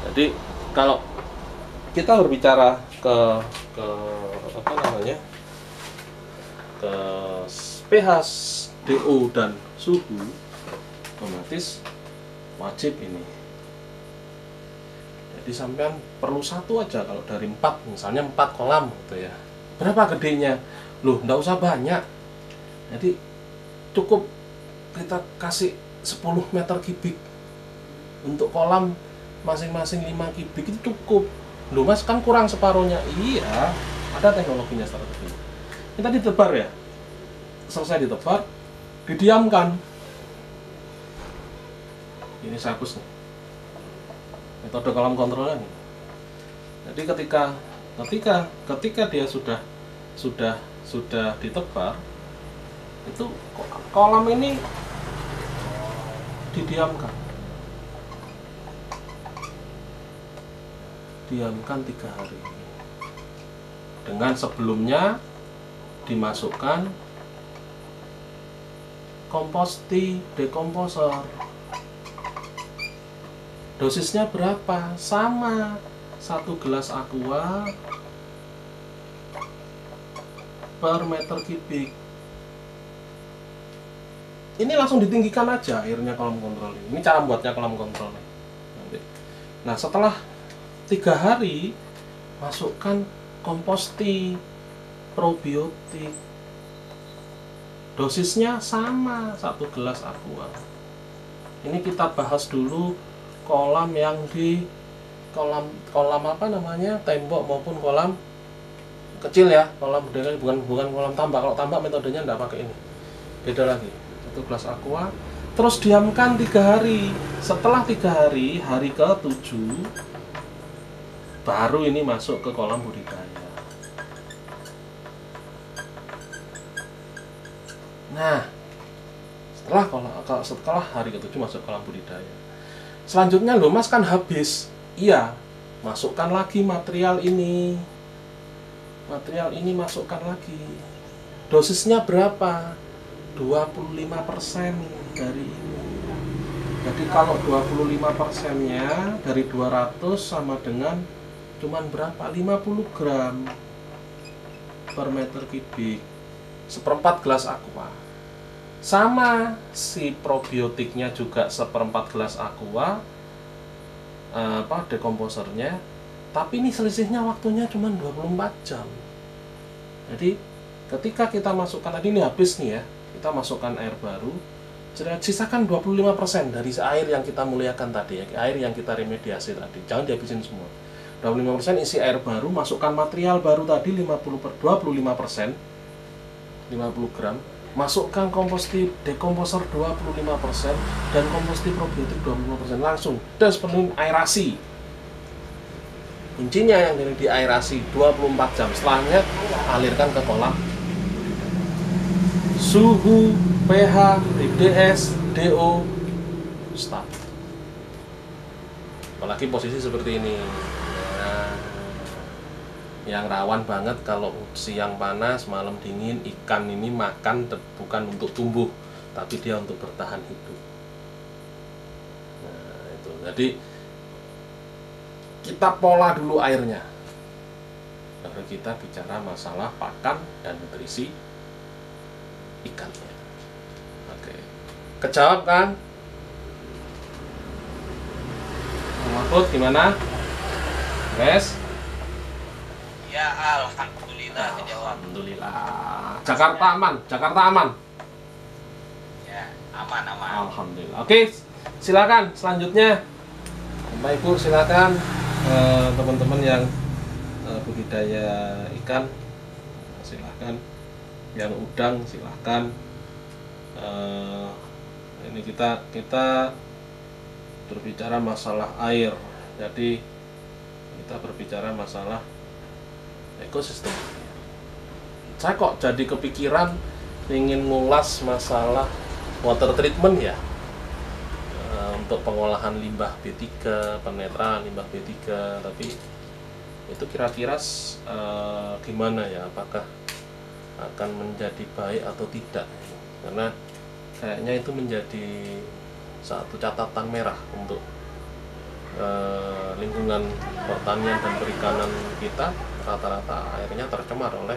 Jadi kalau kita berbicara ke apa namanya, ke pH, DO dan suhu, otomatis wajib ini. Jadi sampean perlu satu aja kalau dari 4, misalnya 4 kolam gitu ya. Berapa gedenya? Loh, nggak usah banyak. Jadi cukup kita kasih 10 meter kubik untuk kolam masing-masing 5 kubik itu cukup. Loh mas, kan kurang separuhnya. Iya, ada teknologinya seperti itu. Kita ditebar ya, selesai ditebar, didiamkan. Ini saya hapus nih, metode kolam kontrolnya nih. Jadi ketika dia sudah ditebar, itu kolam ini didiamkan 3 hari, dengan sebelumnya dimasukkan komposti dekomposer. Dosisnya berapa? Sama, 1 gelas aqua per meter kubik. Ini langsung ditinggikan aja airnya kolam kontrol ini. Ini cara buatnya kolam kontrol. Nah setelah 3 hari, masukkan komposti probiotik. Dosisnya sama, 1 gelas aqua. Ini kita bahas dulu kolam yang di kolam apa namanya, tembok maupun kolam kecil ya, kolam budaya, bukan kolam tambak. Kalau tambak metodenya enggak pakai ini, beda lagi. 1 gelas aqua, terus diamkan 3 hari. Setelah 3 hari, hari ke-7 baru ini masuk ke kolam budidaya. Nah, setelah hari ke-7 masuk kolam budidaya. Selanjutnya loh mas, kan habis. Iya, masukkan lagi material ini. Material ini masukkan lagi. Dosisnya berapa? 25% dari ini. Jadi kalau 25%-nya dari 200 sama dengan cuman berapa? 50 gram per meter kubik. 1/4 gelas aqua. Sama, si probiotiknya juga 1/4 gelas aqua, dekomposernya. Tapi ini selisihnya waktunya cuma 24 jam. Jadi ketika kita masukkan, tadi ini habis nih ya, kita masukkan air baru, sisakan 25% dari air yang kita muliakan tadi ya, air yang kita remediasi tadi, jangan dihabisin semua. 25% isi air baru, masukkan material baru tadi 25%, 50 gram, masukkan komposti dekomposer 25% dan komposti probiotik 25%, langsung das, penuhin aerasi. Kuncinya yang di aerasi 24 jam, setelahnya alirkan ke kolam. Suhu, pH, TDS, DO stabil. Apalagi posisi seperti ini. Nah, yang rawan banget kalau siang panas, malam dingin, ikan ini makan bukan untuk tumbuh, tapi dia untuk bertahan hidup. Nah, itu. Jadi kita pola dulu airnya, baru kita bicara masalah pakan dan nutrisi ikannya. Oke, kejawab kan? Mahfud gimana? Guys? Ya, alhamdulillah kejawab. Alhamdulillah. Jakarta aman, Jakarta aman. Ya, aman. Alhamdulillah. Oke, silakan selanjutnya. Bapak Ibu silakan, teman-teman yang budidaya ikan silakan, yang udang silakan. Ini kita berbicara masalah air, jadi kita berbicara masalah ekosistem. Saya kok jadi kepikiran ingin ngulas masalah water treatment ya, untuk pengolahan limbah B3, penetraan limbah B3, tapi itu kira-kira gimana ya, apakah akan menjadi baik atau tidak, karena kayaknya itu menjadi satu catatan merah untuk lingkungan pertanian dan perikanan kita rata-rata airnya tercemar oleh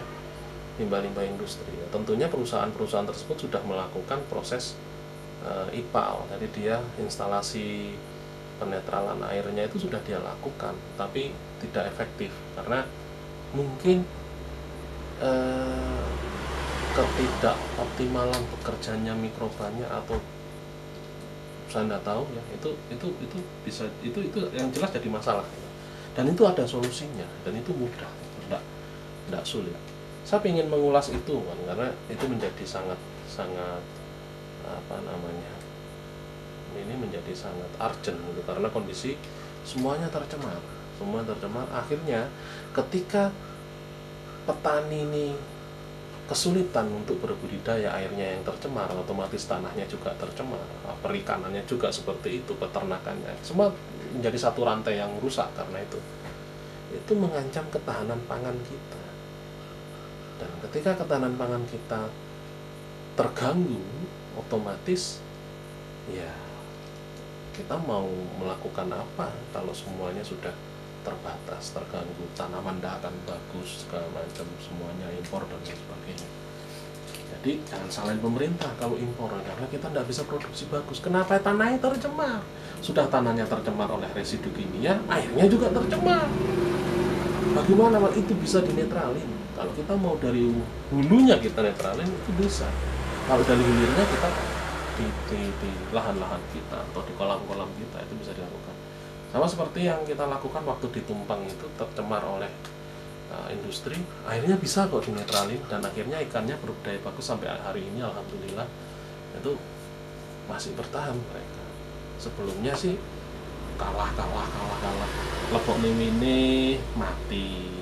limbah-limbah industri. Tentunya perusahaan-perusahaan tersebut sudah melakukan proses IPAL, jadi dia instalasi penetralan airnya itu sudah dia lakukan, tapi tidak efektif karena mungkin ketidakoptimalan bekerjanya mikrobanya, atau saya tidak tahu ya, itu bisa itu yang jelas jadi masalah, dan itu ada solusinya dan itu mudah, tidak sulit. Saya ingin mengulas itu kan, karena itu menjadi sangat ini menjadi sangat urgent gitu, karena kondisi semuanya tercemar. Akhirnya ketika petani ini kesulitan untuk berbudidaya, airnya yang tercemar, otomatis tanahnya juga tercemar, perikanannya juga seperti itu, peternakannya, semua menjadi satu rantai yang rusak. Karena itu mengancam ketahanan pangan kita, dan ketika ketahanan pangan kita terganggu, otomatis ya kita mau melakukan apa kalau semuanya sudah terbatas, terganggu, tanaman tidak akan bagus, segala macam, semuanya impor dan sebagainya. Jadi jangan salahin pemerintah kalau impor, karena kita tidak bisa produksi bagus. Kenapa? Tanahnya tercemar. Sudah tanahnya tercemar oleh residu kimia, airnya juga tercemar. Bagaimana itu bisa dinetralin? Kalau kita mau dari hulunya kita netralin, itu bisa. Kalau dari hilirnya kita di lahan-lahan kita atau di kolam-kolam kita, itu bisa dilakukan. Sama seperti yang kita lakukan waktu di Tumpang, itu tercemar oleh industri, akhirnya bisa kok dinetralin, dan akhirnya ikannya berbudaya bagus sampai hari ini, alhamdulillah itu masih bertahan mereka. Sebelumnya sih kalah, lepok mini mati,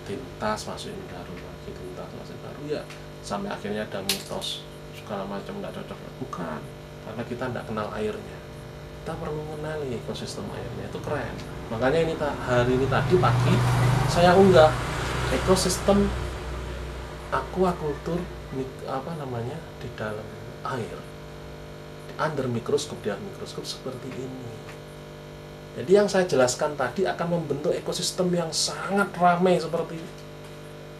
tintas masukin baru lagi, tintas masukin baru ya, sampai akhirnya ada mitos segala macam nggak cocok. Bukan, karena kita nggak kenal airnya, kita perlu mengenali ekosistem airnya, itu keren. Makanya ini hari ini tadi pagi saya unggah ekosistem aquaculture di dalam air, under mikroskop, di mikroskop seperti ini. Jadi yang saya jelaskan tadi akan membentuk ekosistem yang sangat ramai seperti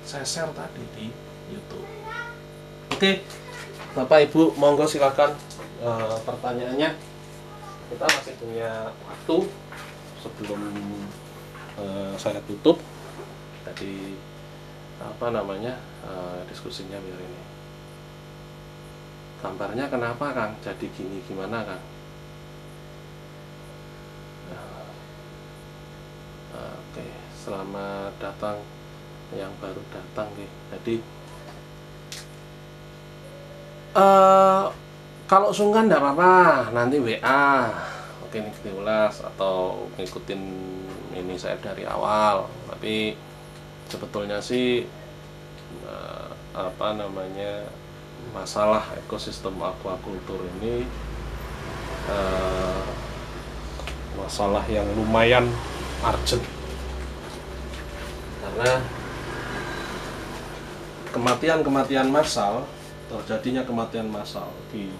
saya share tadi di YouTube. Oke, Bapak Ibu, monggo silakan pertanyaannya. Kita masih punya waktu sebelum saya tutup. Jadi diskusinya biar ini. Gambarnya kenapa Kang jadi gini, gimana Kang? Oke, selamat datang yang baru datang nih. Jadi kalau sungkan tidak apa-apa, nanti WA, oke ini diulas atau ngikutin ini saya dari awal. Tapi sebetulnya sih masalah ekosistem aquaculture ini masalah yang lumayan urgent, karena kematian massal, terjadinya kematian massal di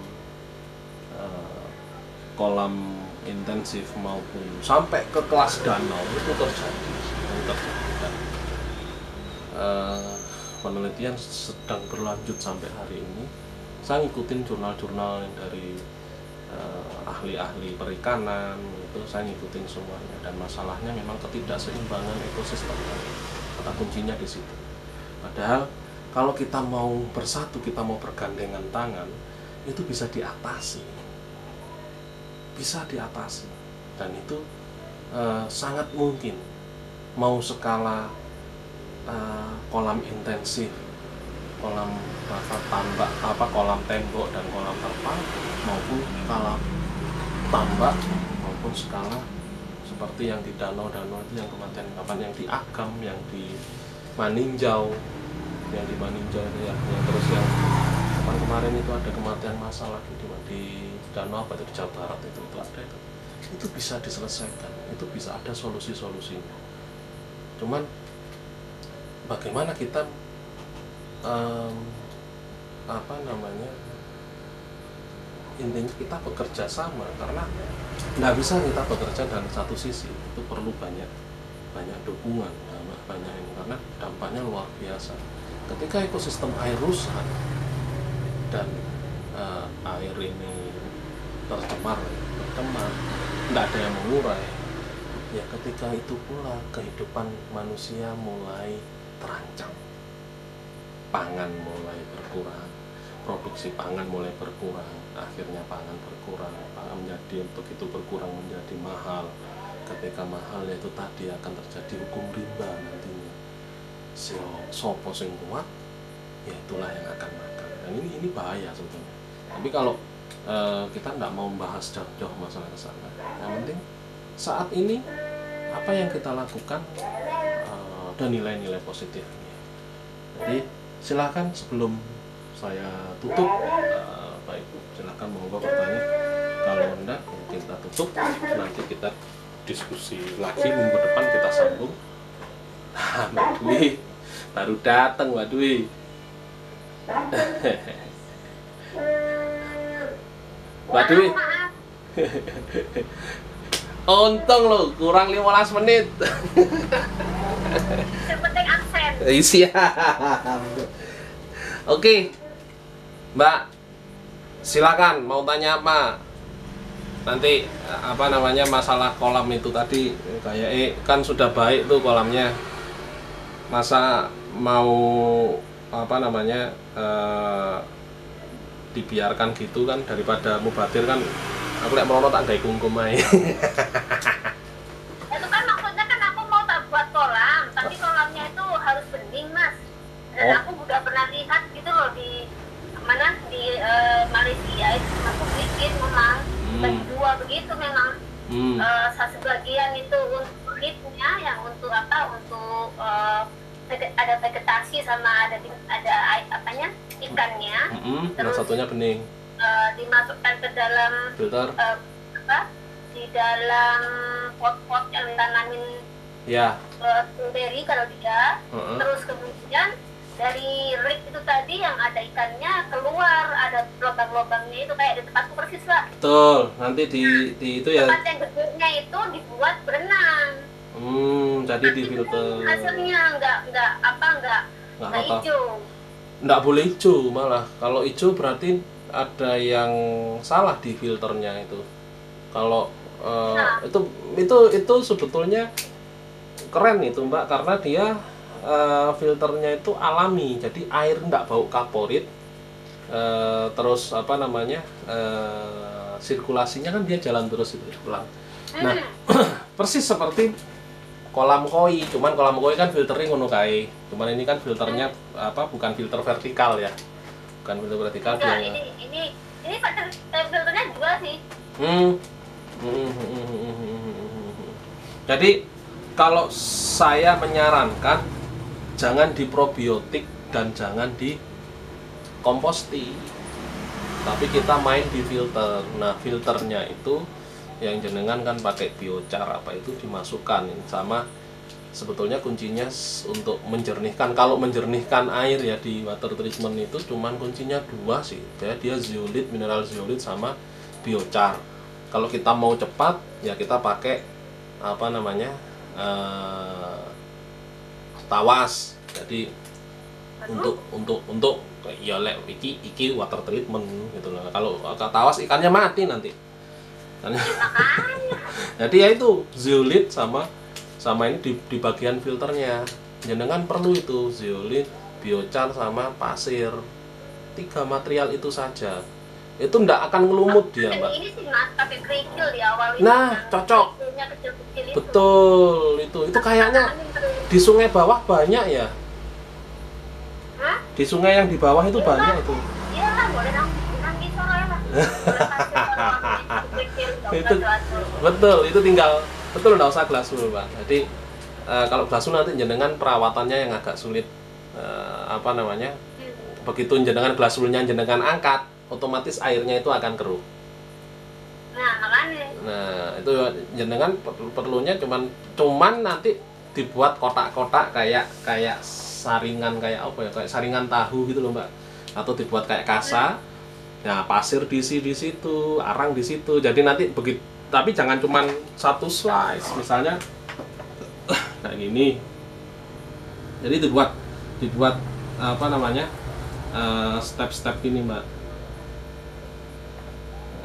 kolam intensif maupun sampai ke kelas danau itu terjadi. Penelitian sedang berlanjut sampai hari ini. Saya ngikutin jurnal-jurnal yang dari ahli-ahli perikanan, itu saya ngikutin semuanya, dan masalahnya memang ketidakseimbangan ekosistem. Kata kuncinya di situ. Padahal kalau kita mau bersatu, kita mau bergandengan tangan, itu bisa diatasi, dan itu sangat mungkin. Mau skala kolam intensif, kolam tambak, kolam tembok dan kolam terpal, maupun skala tambak, maupun skala seperti yang di danau-danau itu yang kematian kapan, yang di Agam, yang di Maninjau, itu ya, yang terus yang kemarin itu ada kematian massal lagi di danau apa itu, di Jawa Barat itu ada itu bisa diselesaikan, itu bisa ada solusi-solusinya. Cuman bagaimana kita intinya kita bekerja sama, karena nggak bisa kita bekerja dari satu sisi, itu perlu banyak dukungan, banyak ini, karena dampaknya luar biasa. Ketika ekosistem air rusak dan air ini tercemar, nggak ada yang mengurai, ya ketika itu pula kehidupan manusia mulai terancam, pangan mulai berkurang, produksi pangan mulai berkurang, akhirnya pangan berkurang, pangan menjadi, untuk itu berkurang menjadi mahal. Ketika mahal, yaitu tadi akan terjadi hukum rimba nantinya. Sopo sing kuat, ya itulah yang akan makan. Dan ini bahaya sebetulnya. Tapi kalau kita tidak mau membahas jauh-jauh masalah ke sana, yang penting saat ini apa yang kita lakukan dan nilai-nilai positifnya. Jadi silakan sebelum saya tutup, Pak Ibu, silakan monggo bertanya. Kalau enggak, kita tutup. Nanti kita diskusi lagi minggu depan, kita sambung. Mbak Dwi baru datang, Mbak Dwi. Mbak Dwi. Untung loh, kurang 15 menit. Yang penting aksen. Siap. Oke, Mbak, silakan mau tanya apa? Nanti apa namanya masalah kolam itu tadi, kayak kan sudah baik tuh kolamnya. Masa mau apa namanya dibiarkan gitu kan, daripada mubadir kan. Aku lihat merono tak gawe kungkum ae. Itu kan maksudnya kan aku mau tak buat kolam, tapi kolamnya itu harus bening, Mas. Dan aku udah pernah lihat gitu loh di mana di Malaysia itu aku bikin memang bagi dua begitu memang. Sebagian itu untuk leadnya, yang untuk apa, untuk ada vegetasi sama ada apanya ikannya. Terus satunya bening. Dimasukkan ke dalam filter, di dalam pot-pot yang ditanamin ya, strawberry kalau dia. Terus kemudian dari rig itu tadi yang ada ikannya keluar, ada lubang-lubangnya itu kayak di tempatku persis lah. Betul, nanti di itu ya. Tempat yang gedenya itu dibuat berenang. Jadi di filter. Hasilnya nggak hijau. Nggak boleh hijau malah. Kalau hijau berarti ada yang salah di filternya itu. Kalau itu sebetulnya keren itu, Mbak, karena dia filternya itu alami, jadi air nggak bau kaporit. Terus apa namanya sirkulasinya kan dia jalan terus itu pulang. Nah, persis seperti kolam koi, cuman kolam koi kan filternya ngono kae. Cuman ini kan filternya apa, bukan filter vertikal ya. Bukan filter vertikal. Enggak, ini filternya dua sih. Jadi kalau saya menyarankan jangan diprobiotik dan jangan di komposti, tapi kita main di filter. Nah, filternya itu yang jenengan kan pakai biochar apa itu dimasukkan sama. Sebetulnya kuncinya untuk menjernihkan, kalau menjernihkan air ya di water treatment itu cuman kuncinya dua sih, dia zeolit, mineral zeolit sama biochar. Kalau kita mau cepat ya kita pakai apa namanya tawas. Jadi untuk ya lek iki water treatment gitu lah. Kalau tawas ikannya mati nanti. Jadi ya itu zeolit sama ini di bagian filternya. Jenengan perlu itu zeolit, biochar sama pasir. 3 material itu saja. Itu ndak akan ngelumut dia, Mbak. Ini sih Mas, pakai kerikil di awal itu. Nah, cocok. Kecil-kecil itu. Betul, itu kayaknya di sungai bawah banyak ya. Di sungai yang di bawah itu banyak itu. Iya lah, boleh nangis sore lah. Itu betul, itu tinggal betul, nggak usah glasul, Pak. Jadi kalau glasul nanti jenengan perawatannya yang agak sulit. Apa namanya? Begitu jenengan glasulnya jenengan angkat, otomatis airnya itu akan keruh. Nah, makanya. Nah, itu jenengan perlunya cuman nanti dibuat kotak-kotak kayak saringan, kayak apa ya? Kayak saringan tahu gitu loh, Mbak. Atau dibuat kayak kasa. Nah, pasir diisi di situ, arang di situ. Jadi nanti begitu, tapi jangan cuman satu slice, misalnya kayak gini. Jadi dibuat apa namanya, step-step gini, Mbak.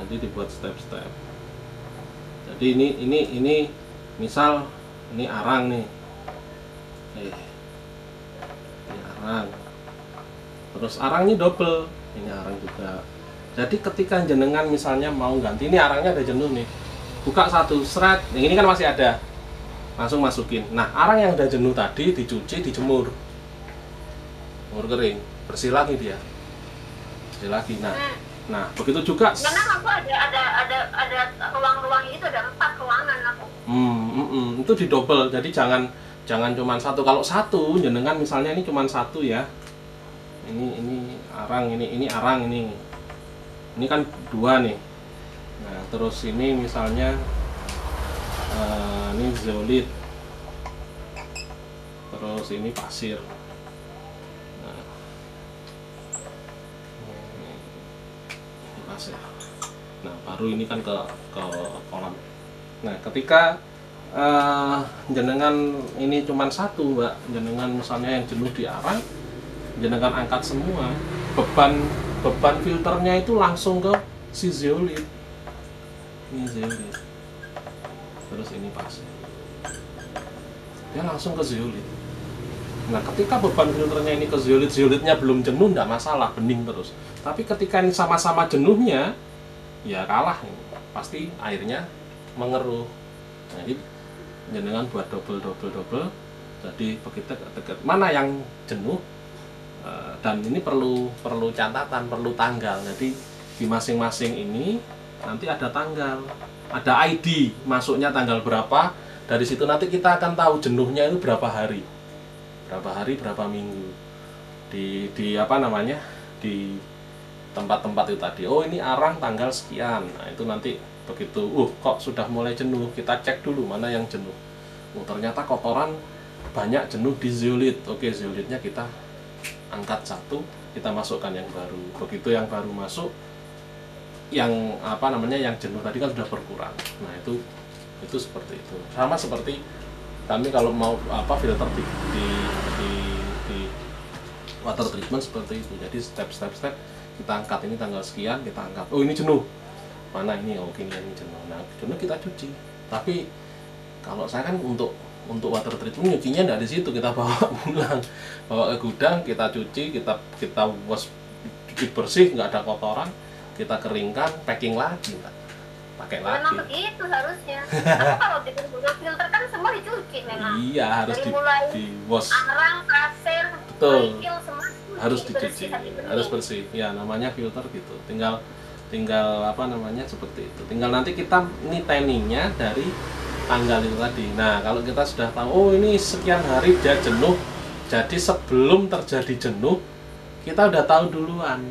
Nanti dibuat step-step. Jadi ini misal ini arang nih. Ini arang. Terus arang ini double, ini arang juga. Jadi ketika jenengan misalnya mau ganti, ini arangnya ada jenuh nih, buka satu seret, yang ini kan masih ada, langsung masukin. Nah, arang yang ada jenuh tadi dicuci, dijemur, jemur kering, bersih lagi dia, bersih lagi. Nah begitu juga. Karena aku ada ruang-ruang itu, ada 4 ruangan aku. Itu di double, jadi jangan cuma satu. Kalau satu jenengan misalnya ini cuma satu ya, ini arang, ini arang, ini kan 2 nih. Nah, terus ini misalnya ini zeolit, terus ini pasir. Nah, ini pasir. Nah, baru ini kan ke kolam. Nah, ketika jenengan ini cuma satu, Mbak, jenengan misalnya yang jenuh di arang, jenengan angkat semua, beban filternya itu langsung ke si zeolit. Ini zeolit, terus ini pasir, dia langsung ke zeolit. Nah, ketika beban filternya ini ke zeolitnya belum jenuh, tidak masalah, bening terus. Tapi ketika ini sama-sama jenuhnya, ya kalah, pasti airnya mengeruh. Nah, ini jenengan buat double. Jadi begitu dekat mana yang jenuh, dan ini perlu catatan, perlu tanggal. Jadi di masing-masing ini nanti ada tanggal, ada ID masuknya tanggal berapa. Dari situ nanti kita akan tahu jenuhnya itu berapa hari, berapa minggu di apa namanya, di tempat-tempat itu tadi. Oh, ini arang tanggal sekian. Nah, itu nanti begitu kok sudah mulai jenuh, kita cek dulu mana yang jenuh. Ternyata kotoran banyak jenuh di zeolit. Oke, zeolitnya kita angkat satu, kita masukkan yang baru. Begitu yang baru masuk, yang apa namanya, yang jenuh tadi kan sudah berkurang. Nah, itu seperti itu. Sama seperti kami kalau mau filter di water treatment seperti itu. Jadi step kita angkat, ini tanggal sekian kita angkat. Oh, ini jenuh. Mana ini? Oh, ini jenuh. Nah, jenuh kita cuci. Tapi kalau saya kan untuk water treatment nyucinya tidak di situ, kita bawa pulang, bawa ke gudang, kita cuci, kita wash, cuci bersih, nggak ada kotoran, kita keringkan, packing lagi, pakai lagi. Memang begitu harusnya. Tapi kalau di filter kan semua dicuci memang. Iya, harus di wash. Arang, pasir, betul. kerikil, semua harus dicuci, harus bersih. Ya, namanya filter gitu. Tinggal apa namanya, seperti itu. Tinggal nanti kita ini tanningnya dari tanggal itu tadi. Nah, kalau kita sudah tahu, oh ini sekian hari dia jenuh, jadi sebelum terjadi jenuh kita udah tahu duluan.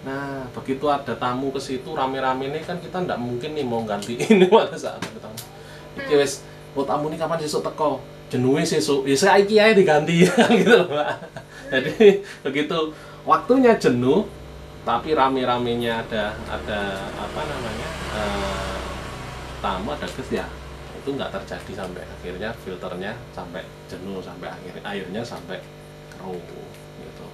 Nah, begitu ada tamu ke situ rame-rame ini kan kita ndak mungkin nih mau gantiin pada saat ada tamu. Iki wis, tamu ini kapan sesuk teko? Jenuhe sesuk. Ya saiki ae diganti gitu loh, Mbak. Jadi begitu waktunya jenuh tapi rame-ramenya ada apa namanya? Tamu, ada guest ya. Itu nggak terjadi sampai akhirnya filternya sampai jenuh, sampai airnya sampai keruh gitu.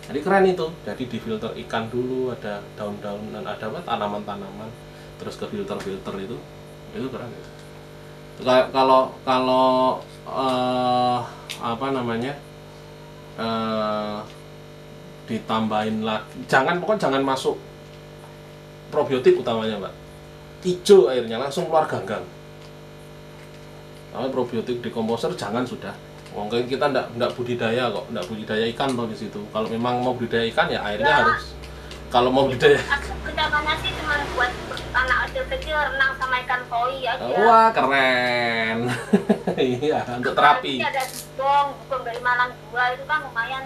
Jadi keren itu. Jadi di filter ikan dulu ada daun-daun dan ada tanaman-tanaman, terus ke filter itu keren itu. Kalau apa namanya, ditambahin lagi, jangan masuk probiotik utamanya, Mbak. Hijau airnya langsung keluar ganggang. Kalau probiotik dekomposer jangan, sudah. Mungkin kita ndak budidaya kok, ndak budidaya ikan toh di situ. Kalau memang mau budidaya ikan ya airnya harus. Kalau mau budidaya. Aku pertamanya sih cuma buat anak kecil renang sama ikan koi aja. Wah, keren. Iya, untuk terapi. Ada bong dari Malang 2 itu kan lumayan.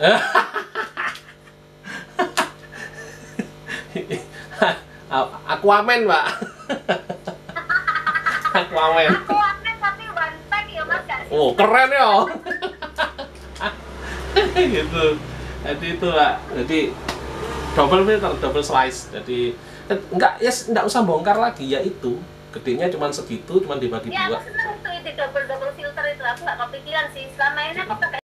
Aquaman, Mbak. Aquaman. Tapi one pack ya, Mas. Oh, keren ya. Gitu. Jadi itu, Mbak. Jadi double filter, double slice. Jadi enggak, ya enggak usah bongkar lagi, ya itu gedenya cuma segitu, cuma dibagi Ya dua. aku seneng itu ide double filter itu, aku gak kepikiran sih selama ini aku pakai